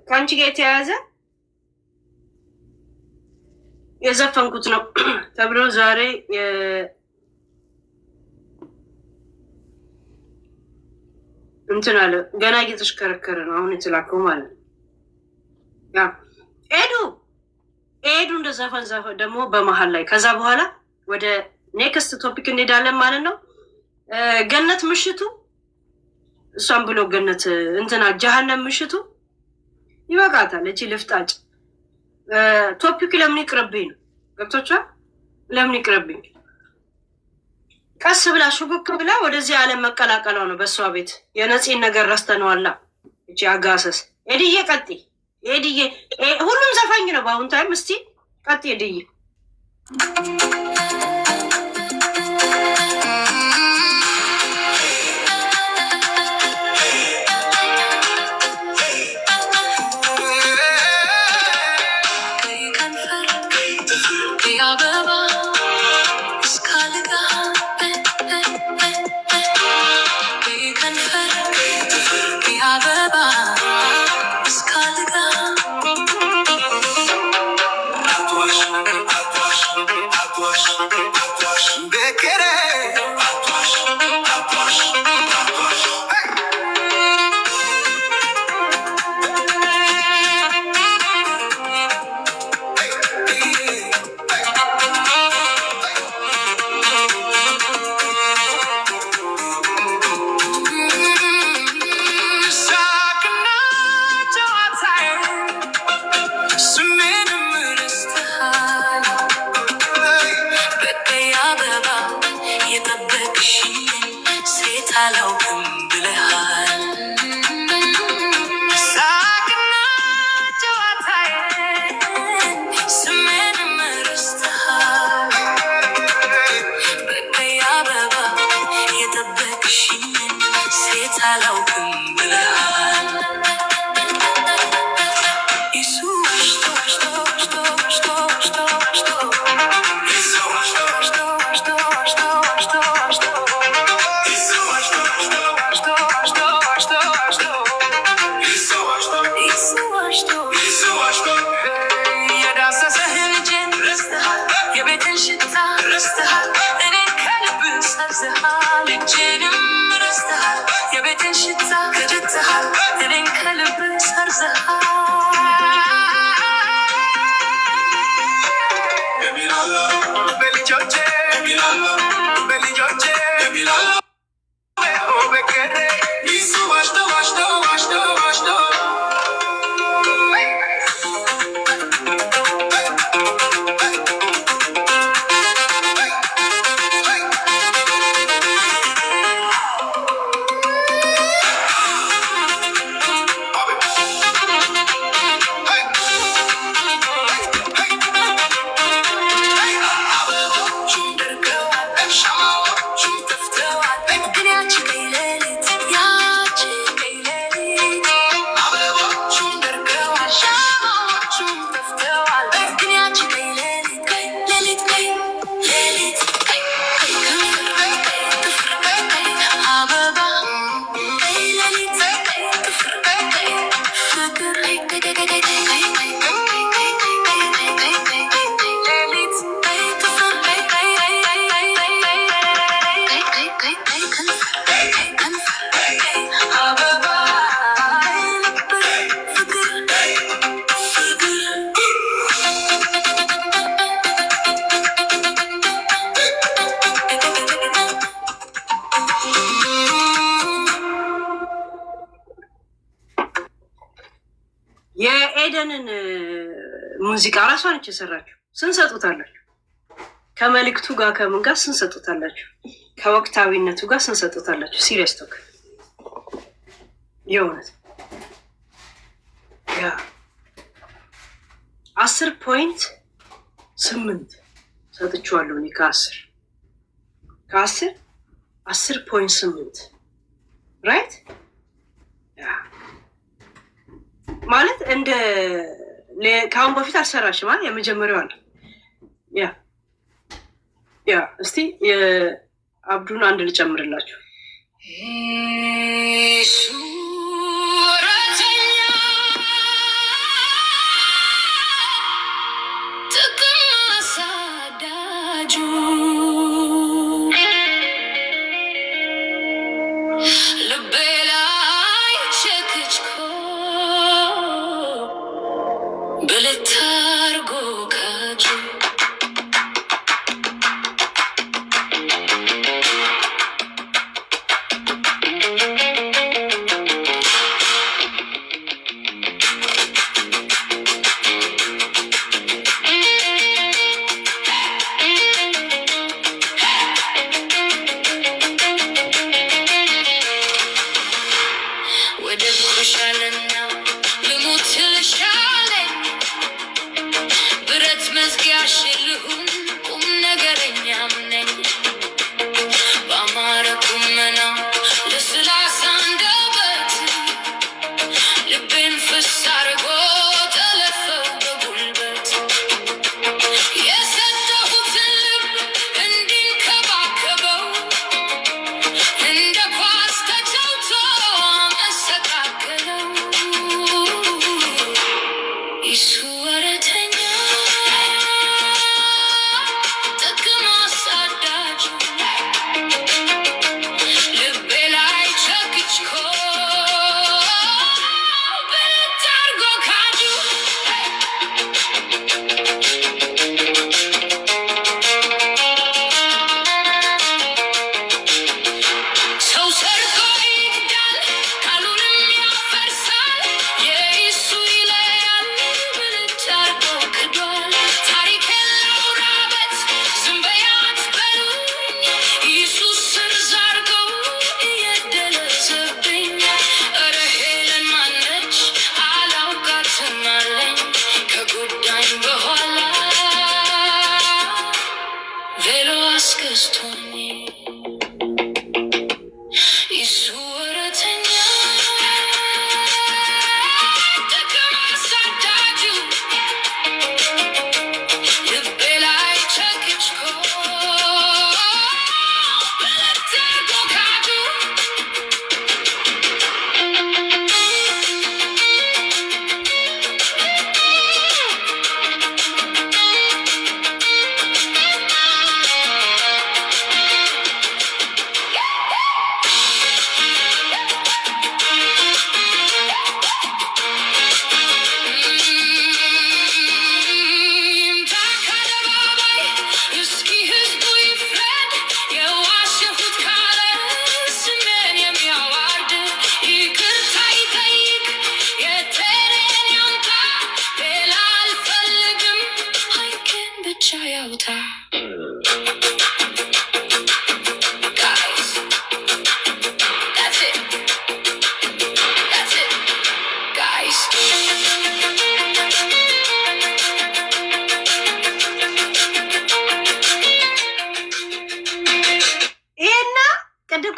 ከአንቺ ጋር የተያያዘ የዘፈንኩት ነው ተብሎ ዛሬ እንትን አለ። ገና እየተሽከረከረ ነው አሁን የተላከው ማለት ነው። ኤዱ እንደ ዘፈን ደግሞ በመሀል ላይ ከዛ በኋላ ወደ ኔክስት ቶፒክ እንሄዳለን ማለት ነው። ገነት ምሽቱ እሷን ብሎ ገነት እንትና ጀሃነም ምሽቱ ይበቃታል። እቺ ልፍጣጭ ቶፒክ ለምን ይቅርብኝ ነው ገብቶቿል። ለምን ይቅርብኝ ቀስ ብላ ሹክክ ብላ ወደዚህ ዓለም መቀላቀሏ ነው። በእሷ ቤት የነፂን ነገር ረስተነዋላ። እቺ አጋሰስ ኤድዬ ቀጥይ። ኤድዬ ሁሉም ዘፋኝ ነው በአሁን ታይም። እስቲ ቀጥይ ኤድዬ። የኤደንን ሙዚቃ ራሷ ነች የሰራችው። ስንሰጡታላችሁ ከመልእክቱ ጋር ከምን ጋር ስንሰጡታላችሁ፣ ከወቅታዊነቱ ጋር ስንሰጡታላችሁ። ሲሪየስ ቶክ የእውነት ያ 10.8 ሰጥቼዋለሁ እኔ ከ10 10.8 ራይት ማለት እንደ ከአሁን በፊት አልሰራሽም ማለት የመጀመሪያው አለ። ያ እስቲ የአብዱን አንድ ልጨምርላችሁ።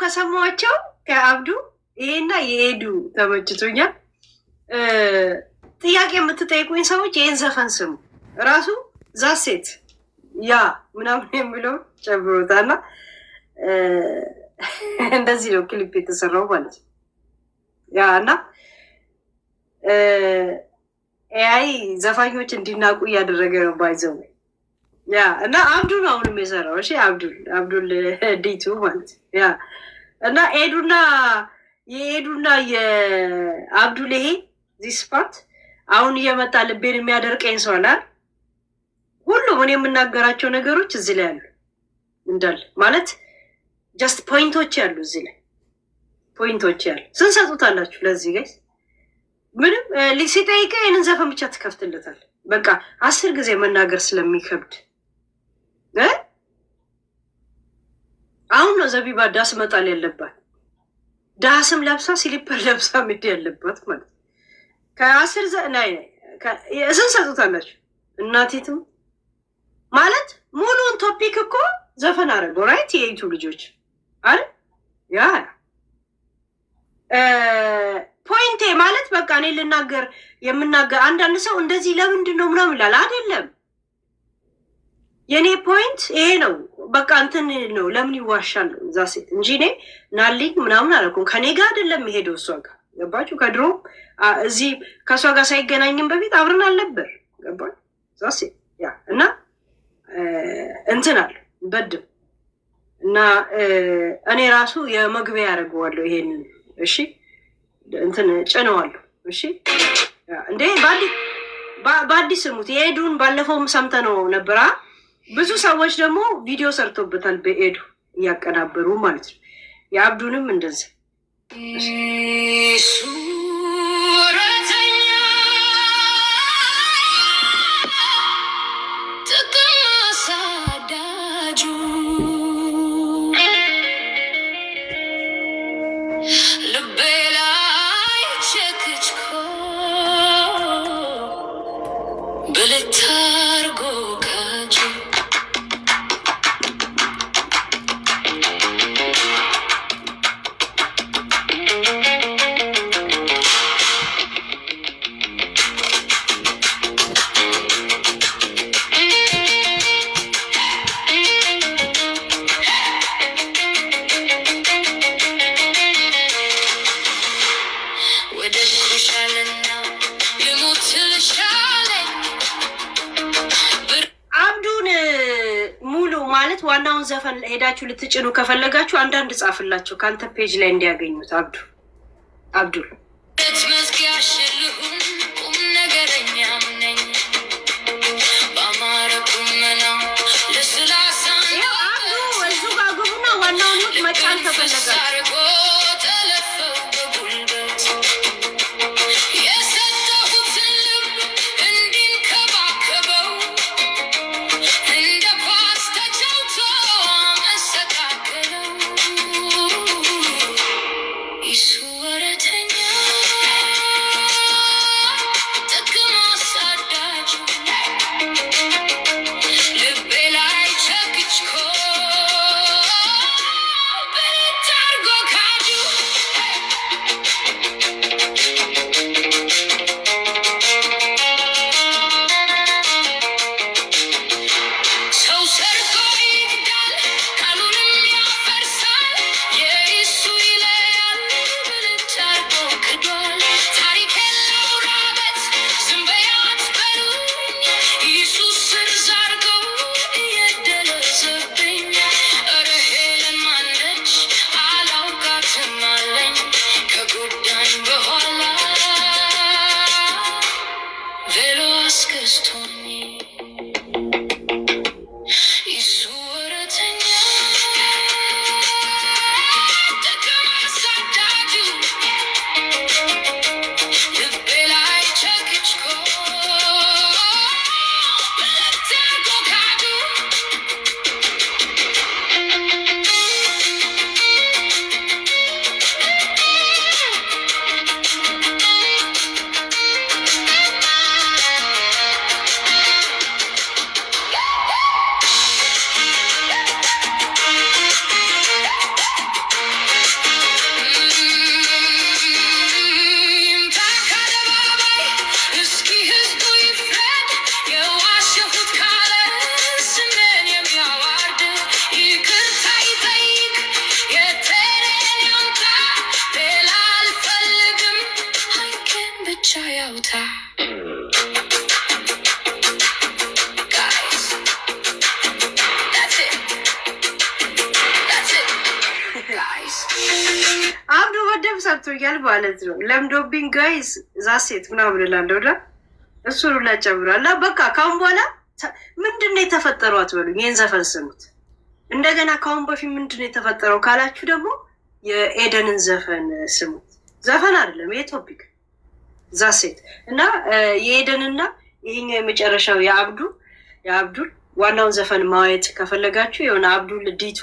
ከሰማቸው ከአብዱ ይሄና የሄዱ ተመችቶኛል። ጥያቄ የምትጠይቁኝ ሰዎች ይህን ዘፈን ስሙ። ራሱ ዛሴት ያ ምናምን የሚለው ጨምሮታና እንደዚህ ነው ክሊፕ የተሰራው ማለት ነው። ያ እና ኤአይ ዘፋኞች እንዲናቁ እያደረገ ነው ባይዘው ያ እና አብዱ ነው አሁንም የሰራው። እሺ አብዱል ዲቱ ማለት ያ እና የኤዱና የአብዱል ይሄ ዚስ ፓርት አሁን እየመጣ ልቤን የሚያደርቀኝ ሰው አለ። ሁሉም እኔ የምናገራቸው ነገሮች እዚህ ላይ አሉ እንዳለ ማለት ጀስት ፖይንቶች ያሉ እዚህ ላይ ፖይንቶች ያሉ ስንሰጡታላችሁ ለዚህ ጋይስ ምንም ሲጠይቀ ይህንን ዘፈን ብቻ ትከፍትለታል። በቃ 10 ጊዜ መናገር ስለሚከብድ አሁን ነው ዘቢባ ዳስ መጣል ያለባት። ዳስም ለብሳ ሲሊፐር ለብሳ ምድ ያለባት ማለት ከ10 ስንሰጡታላችሁ እናቴትም ማለት ሙሉን ቶፒክ እኮ ዘፈን አደረገው ራይት የዩቱብ ልጆች አይደል ያ ፖይንቴ ማለት በቃ እኔ ልናገር የምናገር አንዳንድ ሰው እንደዚህ ለምንድን ነው ምናምን ይላል። አይደለም የኔ ፖይንት ይሄ ነው። በቃ እንትን ነው ለምን ይዋሻል እዛ ሴት እንጂ እኔ ናልኝ ምናምን አላልኩም። ከኔ ጋር አይደለም የሄደው እሷ ጋር ገባችሁ። ከድሮ እዚህ ከእሷ ጋር ሳይገናኝም በፊት አብረን አልነበር ገባችሁ እዛ ሴት ያ እና እንትን አለ በድም እና እኔ ራሱ የመግቢያ ያደርገዋለሁ ይሄንን እሺ እንትን ጭነዋለሁ እሺ እንዴ በአዲስ ስሙት። የኤዱን ባለፈውም ሰምተነው ነበራ። ብዙ ሰዎች ደግሞ ቪዲዮ ሰርቶበታል በኤዱ እያቀናበሩ ማለት ነው። የአብዱንም እንደዚህ ዋናውን ዘፈን ሄዳችሁ ልትጭኑ ከፈለጋችሁ አንዳንድ ጻፍላቸው ከአንተ ፔጅ ላይ እንዲያገኙት። አብዱል እዙ ጋር ግቡና ዋናውን መጫን ከፈለጋችሁ ሰርቶኛል ማለት ነው። ለምዶብኝ ጋይስ ዛሴት ምናምን እላለሁ እና እሱን ሁላ ጨምሯል። እና በቃ ካሁን በኋላ ምንድን ነው የተፈጠረው አትበሉኝ። ይህን ዘፈን ስሙት እንደገና። ካሁን በፊት ምንድን ነው የተፈጠረው ካላችሁ ደግሞ የኤደንን ዘፈን ስሙት። ዘፈን አይደለም ይሄ ቶፒክ ዛሴት እና የኤደንና ይሄኛው የመጨረሻው የአብዱል ዋናውን ዘፈን ማየት ከፈለጋችሁ የሆነ አብዱል ዲቱ